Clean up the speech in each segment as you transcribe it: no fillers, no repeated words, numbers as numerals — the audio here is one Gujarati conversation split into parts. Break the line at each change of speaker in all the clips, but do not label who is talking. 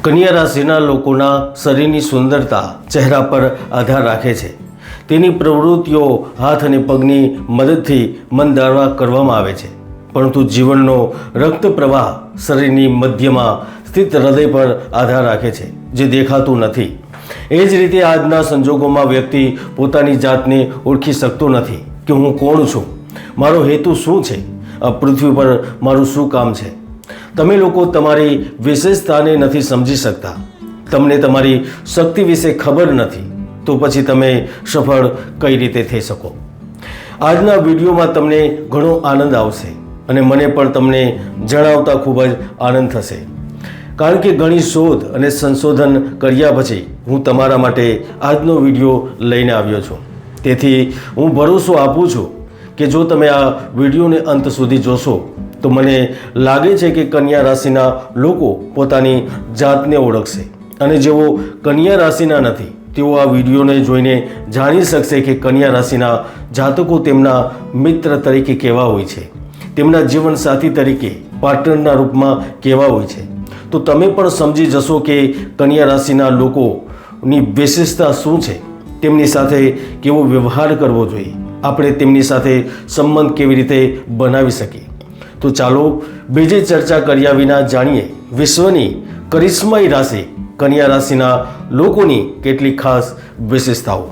કન્યા રાશિના લોકોના શરીરની સુંદરતા ચહેરા પર આધાર રાખે છે. તેની પ્રવૃત્તિઓ હાથ અને પગની મદદથી મન દાળવા કરવામાં આવે છે, પરંતુ જીવનનો રક્ત પ્રવાહ શરીરની મધ્યમાં સ્થિત હૃદય પર આધાર રાખે છે, જે દેખાતું નથી. એ જ રીતે આજના સંજોગોમાં વ્યક્તિ પોતાની જાતને ઓળખી શકતો નથી કે હું કોણ છું, મારો હેતુ શું છે, આ પૃથ્વી પર મારું શું કામ છે. તમે લોકો તમારી વિશેષતાને નથી સમજી શકતા, તમને તમારી શક્તિ વિશે ખબર નથી, તો પછી તમે સફળ કઈ રીતે થઈ શકો? આજના વિડીયોમાં તમને ઘણો આનંદ આવશે અને મને પણ તમને જણાવતા ખૂબ જ આનંદ થશે, કારણ કે ઘણી શોધ અને સંશોધન કર્યા પછી હું તમારા માટે આજનો વિડીયો લઈને આવ્યો છું. તેથી હું ભરોસો આપું છું કે જો તમે આ વિડીયોને અંત સુધી જોશો તો મને લાગે છે કે કન્યા રાશિના લોકો પોતાની જાતને ઓળખશે, અને જેઓ કન્યા રાશિના નથી તેઓ આ વિડીયોને જોઈને જાણી શકશે કે કન્યા રાશિના જાતકો તેમના મિત્ર તરીકે કેવા હોય છે, તેમના જીવનસાથી તરીકે પાર્ટનરના રૂપમાં કેવા હોય છે. તો તમે પણ સમજી જશો કે કન્યા રાશિના લોકોની વિશેષતા શું છે, તેમની સાથે કેવો વ્યવહાર કરવો જોઈએ, આપણે તેમની સાથે સંબંધ કેવી રીતે બનાવી શકીએ. તો ચાલો બીજી ચર્ચા કર્યા વિના જાણીએ વિશ્વની કરિશ્માઈ રાશિ કન્યા રાશિના લોકોની કેટલીક ખાસ વિશેષતાઓ.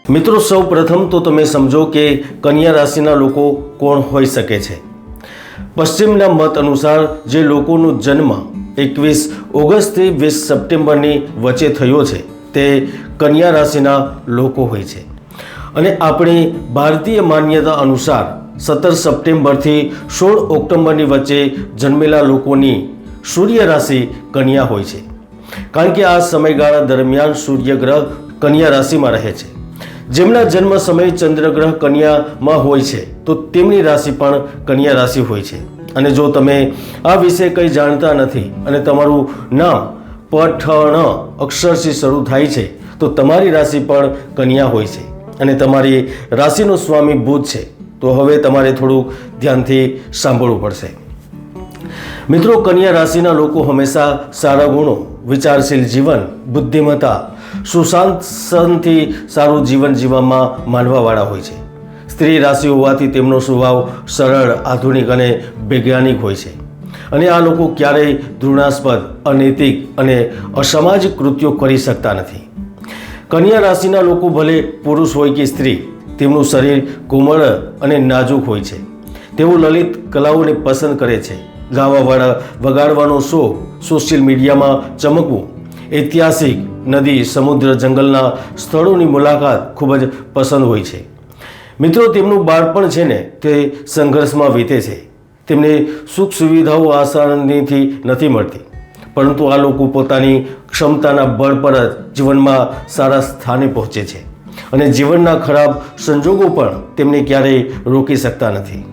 મિત્રો, સૌ પ્રથમ તો તમે સમજો કે કન્યા રાશિના લોકો કોણ હોઈ શકે છે. પશ્ચિમના મત અનુસાર જે લોકોનો જન્મ 21 ઓગસ્ટથી 20 સપ્ટેમ્બરની વચ્ચે થયો છે તે કન્યા રાશિના લોકો હોય છે, અને આપણી ભારતીય માન્યતા અનુસાર 17 સપ્ટેમ્બરથી 16 ઓક્ટોબરની વચ્ચે જન્મેલા લોકોની સૂર્ય રાશિ કન્યા હોય છે, કારણ કે આ સમયગાળા દરમિયાન સૂર્ય ગ્રહ કન્યા રાશિમાં રહે છે. જેમના જન્મ સમયે ચંદ્રગ્રહ કન્યામાં હોય છે તો તેમની રાશિ પણ કન્યા રાશિ હોય છે. અને જો તમે આ વિશે કંઈ જાણતા નથી અને તમારું નામ પઠણ અક્ષરથી શરૂ થાય છે તો તમારી રાશિ પણ કન્યા હોય છે અને તમારી રાશિનો સ્વામી બુધ છે. તો હવે તમારે થોડુંક ધ્યાનથી સાંભળવું પડશે. મિત્રો, કન્યા રાશિના લોકો હંમેશા સારા ગુણો, વિચારશીલ જીવન, બુદ્ધિમત્તા, સુશાસનથી સારું જીવન જીવવામાં માનવાવાળા હોય છે. સ્ત્રી રાશિ હોવાથી તેમનો સ્વભાવ સરળ, આધુનિક અને વૈજ્ઞાનિક હોય છે, અને આ લોકો ક્યારેય ઘૃણાસ્પદ, અનૈતિક અને અસામાજિક કૃત્યો કરી શકતા નથી. કન્યા રાશિના લોકો ભલે પુરુષ હોય કે સ્ત્રી, તેમનું શરીર કોમળ અને નાજુક હોય છે. તેઓ લલિત કલાઓને પસંદ કરે છે. ગાવાવાળા વગાડવાનો શોખ, સોશિયલ મીડિયામાં ચમકવું, ઐતિહાસિક નદી, સમુદ્ર, જંગલના સ્થળોની મુલાકાત ખૂબ જ પસંદ હોય છે. મિત્રો, તેમનું બાળપણ છે ને તે સંઘર્ષમાં વીતે છે. તેમને સુખ સુવિધાઓ આસાનીથી નથી મળતી, પરંતુ આ લોકો પોતાની ક્ષમતાના બળ પર જ જીવનમાં સારા સ્થાને પહોંચે છે, અને જીવનના ખરાબ સંજોગો પણ તેમને ક્યારેય રોકી શકતા નથી.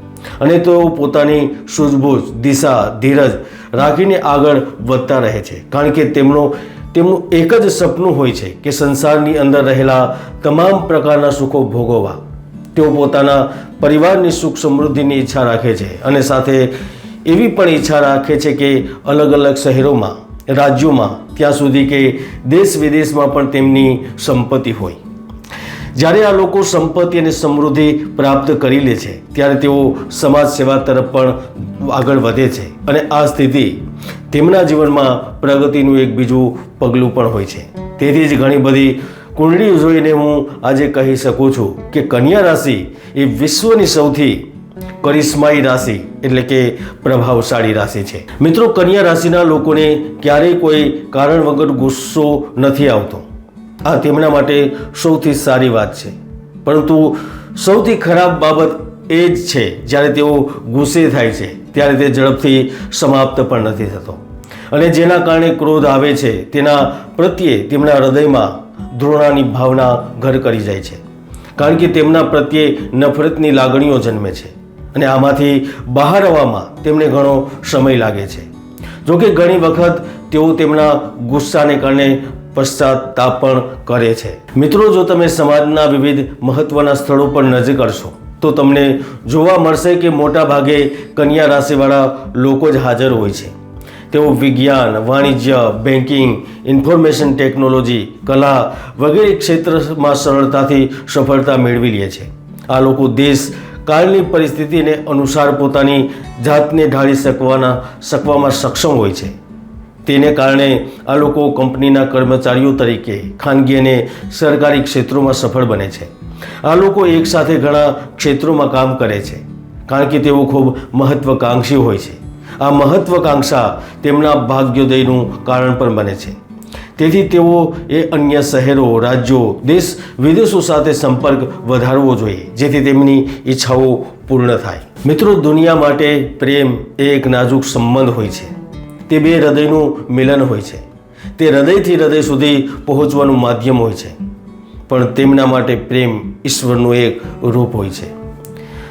અને તેઓ પોતાની સૂઝબૂઝ, દિશા, ધીરજ રાખીને આગળ વધતા રહે છે, કારણ કે તેમનું એક જ સપનું હોય છે કે સંસારની અંદર રહેલા તમામ પ્રકારના સુખો ભોગવવા. તેઓ પોતાના પરિવારની સુખ સમૃદ્ધિની ઈચ્છા રાખે છે, અને સાથે એવી પણ ઈચ્છા રાખે છે કે અલગ અલગ શહેરોમાં, રાજ્યોમાં, ત્યાં સુધી કે દેશ વિદેશમાં પણ તેમની સંપત્તિ હોય. જ્યારે આ લોકો સંપત્તિ અને સમૃદ્ધિ પ્રાપ્ત કરી લે છે ત્યારે તેઓ સમાજ સેવા તરફ પણ આગળ વધે છે, અને આ સ્થિતિ તેમના જીવનમાં પ્રગતિનું એક બીજું પગલું પણ હોય છે. તેથી જ ઘણી બધી કુંડળી જોઈને હું આજે કહી શકું છું કે કન્યા રાશિ એ વિશ્વની સૌથી કરિશ્માઈ રાશિ એટલે કે પ્રભાવશાળી રાશિ છે. મિત્રો, કન્યા રાશિના લોકોને ક્યારેય કોઈ કારણ વગર ગુસ્સો નથી આવતો. આ તેમના માટે સૌથી સારી વાત છે, પરંતુ સૌથી ખરાબ બાબત એ જ છે જ્યારે તેઓ ગુસ્સે થાય છે ત્યારે તે ઝડપથી સમાપ્ત પણ નથી થતો, અને જેના કારણે ક્રોધ આવે છે તેના પ્રત્યે તેમના હૃદયમાં ધૃણાની ભાવના ઘર કરી જાય છે, કારણ કે તેમના પ્રત્યે નફરતની લાગણીઓ જન્મે છે, અને આમાંથી બહાર આવવામાં તેમને ઘણો સમય લાગે છે. જોકે ઘણી વખત તેઓ તેમના ગુસ્સાને કારણે પશ્ચાતાપ પણ કરે છે. મિત્રો, જો તમે સમાજના વિવિધ મહત્વના સ્થળો પર નજર કરશો તો તમને જોવા મળશે કે મોટા ભાગે કન્યા રાશિવાળા લોકો જ હાજર હોય છે. તેઓ વિજ્ઞાન, વાણિજ્ય, બેન્કિંગ, ઇન્ફોર્મેશન ટેકનોલોજી, કલા વગેરે ક્ષેત્રમાં સરળતાથી સફળતા મેળવી લે છે. આ લોકો દેશ કાળની પરિસ્થિતિને અનુસાર પોતાની જાતને ઢાળી શકવામાં સક્ષમ હોય છે. તેને કારણે આ લોકો કંપનીના કર્મચારીઓ તરીકે ખાનગી અને સરકારી ક્ષેત્રોમાં સફળ બને છે. આ લોકો એકસાથે ઘણા ક્ષેત્રોમાં કામ કરે છે કારણ કે તેઓ ખૂબ મહત્વકાંક્ષી હોય છે. આ મહત્વકાંક્ષા તેમના ભાગ્યોદયનું કારણ પણ બને છે. તેથી તેઓએ અન્ય શહેરો, રાજ્યો, દેશ વિદેશો સાથે સંપર્ક વધારવો જોઈએ જેથી તેમની ઈચ્છાઓ પૂર્ણ થાય. મિત્રો, દુનિયા માટે પ્રેમ એ એક નાજુક સંબંધ હોય છે. તે બે હૃદયનું મિલન હોય છે. તે હૃદયથી હૃદય સુધી પહોંચવાનું માધ્યમ હોય છે. પણ તેમના માટે પ્રેમ ઈશ્વરનું એક રૂપ હોય છે.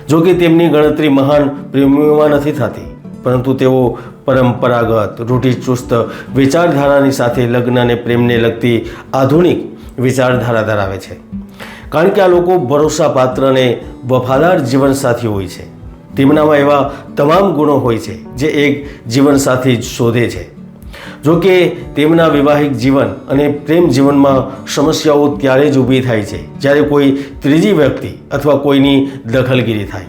જો કે તેમની ગણતરી મહાન પ્રેમીઓમાં નથી થતી, પરંતુ તેઓ પરંપરાગત, રૂઢિચુસ્ત વિચારધારાની સાથે લગ્ન અને પ્રેમને લગતી આધુનિક વિચારધારા ધરાવે છે. કારણ કે આ લોકો ભરોસાપાત્ર અને વફાદાર જીવનસાથી હોય છે. તેમનામાં એવા તમામ ગુણો હોય છે જે એક જીવનસાથી જ શોધે છે. જો કે તેમના વૈવાહિક જીવન અને પ્રેમ જીવનમાં સમસ્યાઓ ત્યારે જ ઊભી થાય છે જ્યારે કોઈ ત્રીજી વ્યક્તિ અથવા કોઈની દખલગીરી થાય.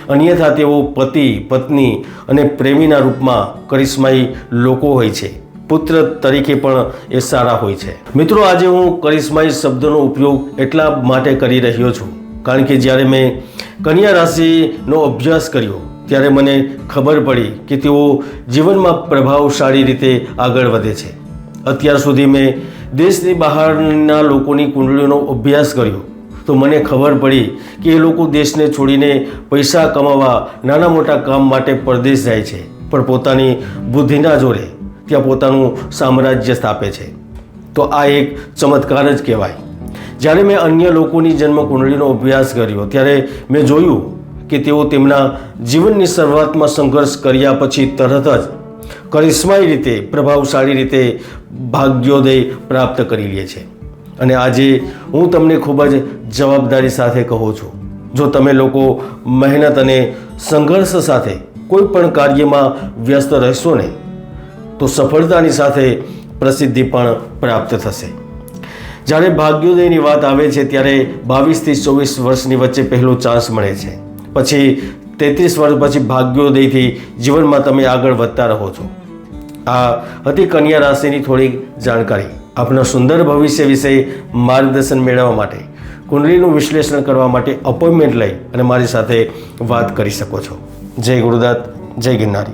અન્યથા તેઓ પતિ, પત્ની અને પ્રેમીના રૂપમાં કરિશ્માઈ લોકો હોય છે. પુત્ર તરીકે પણ એ સારા હોય છે. મિત્રો, આજે હું કરિશ્માઈ શબ્દનો ઉપયોગ એટલા માટે કરી રહ્યો છું કારણ કે જ્યારે મેં કન્યા રાશિનો અભ્યાસ કર્યો ત્યારે મને ખબર પડી કે તેઓ જીવનમાં પ્રભાવશાળી રીતે આગળ વધે છે. અત્યાર સુધી મેં દેશની બહારના લોકોની કુંડળીઓનો અભ્યાસ કર્યો તો મને ખબર પડી કે એ લોકો દેશને છોડીને પૈસા કમાવા, નાના મોટા કામ માટે પરદેશ જાય છે, પણ પોતાની બુદ્ધિના જોરે ત્યાં પોતાનું સામ્રાજ્ય સ્થાપે છે. તો આ એક ચમત્કાર જ કહેવાય. જ્યારે મેં અન્ય લોકોની જન્મ કુંડળીનો અભ્યાસ કર્યો ત્યારે મેં જોયું કે તેઓ તેમના જીવનની શરૂઆતમાં સંઘર્ષ કર્યા પછી તરત જ કરિશ્માઈ રીતે, પ્રભાવશાળી રીતે ભાગ્યોદય પ્રાપ્ત કરી લે છે. અને આજે હું તમને ખૂબ જ જવાબદારી સાથે કહું છું, જો તમે લોકો મહેનત અને સંઘર્ષ સાથે કોઈ પણ કાર્યમાં વ્યસ્ત રહેશો ને તો સફળતાની સાથે પ્રસિદ્ધિ પણ પ્રાપ્ત થશે. જ્યારે ભાગ્યોદયની વાત આવે છે ત્યારે 22 થી 24 વર્ષની વચ્ચે પહેલો ચાન્સ મળે છે. પછી 33 વર્ષ પછી ભાગ્યોદયથી જીવનમાં તમે આગળ વધતા રહો છો. આ હતી કન્યા રાશિની થોડીક જાણકારી. આપના સુંદર ભવિષ્ય વિશે માર્ગદર્શન મેળવવા માટે, કુંડલીનું વિશ્લેષણ કરવા માટે અપોઇન્ટમેન્ટ લઈ અને મારી સાથે વાત કરી શકો છો. જય ગુરુદત્ત, જય ગિરનારી.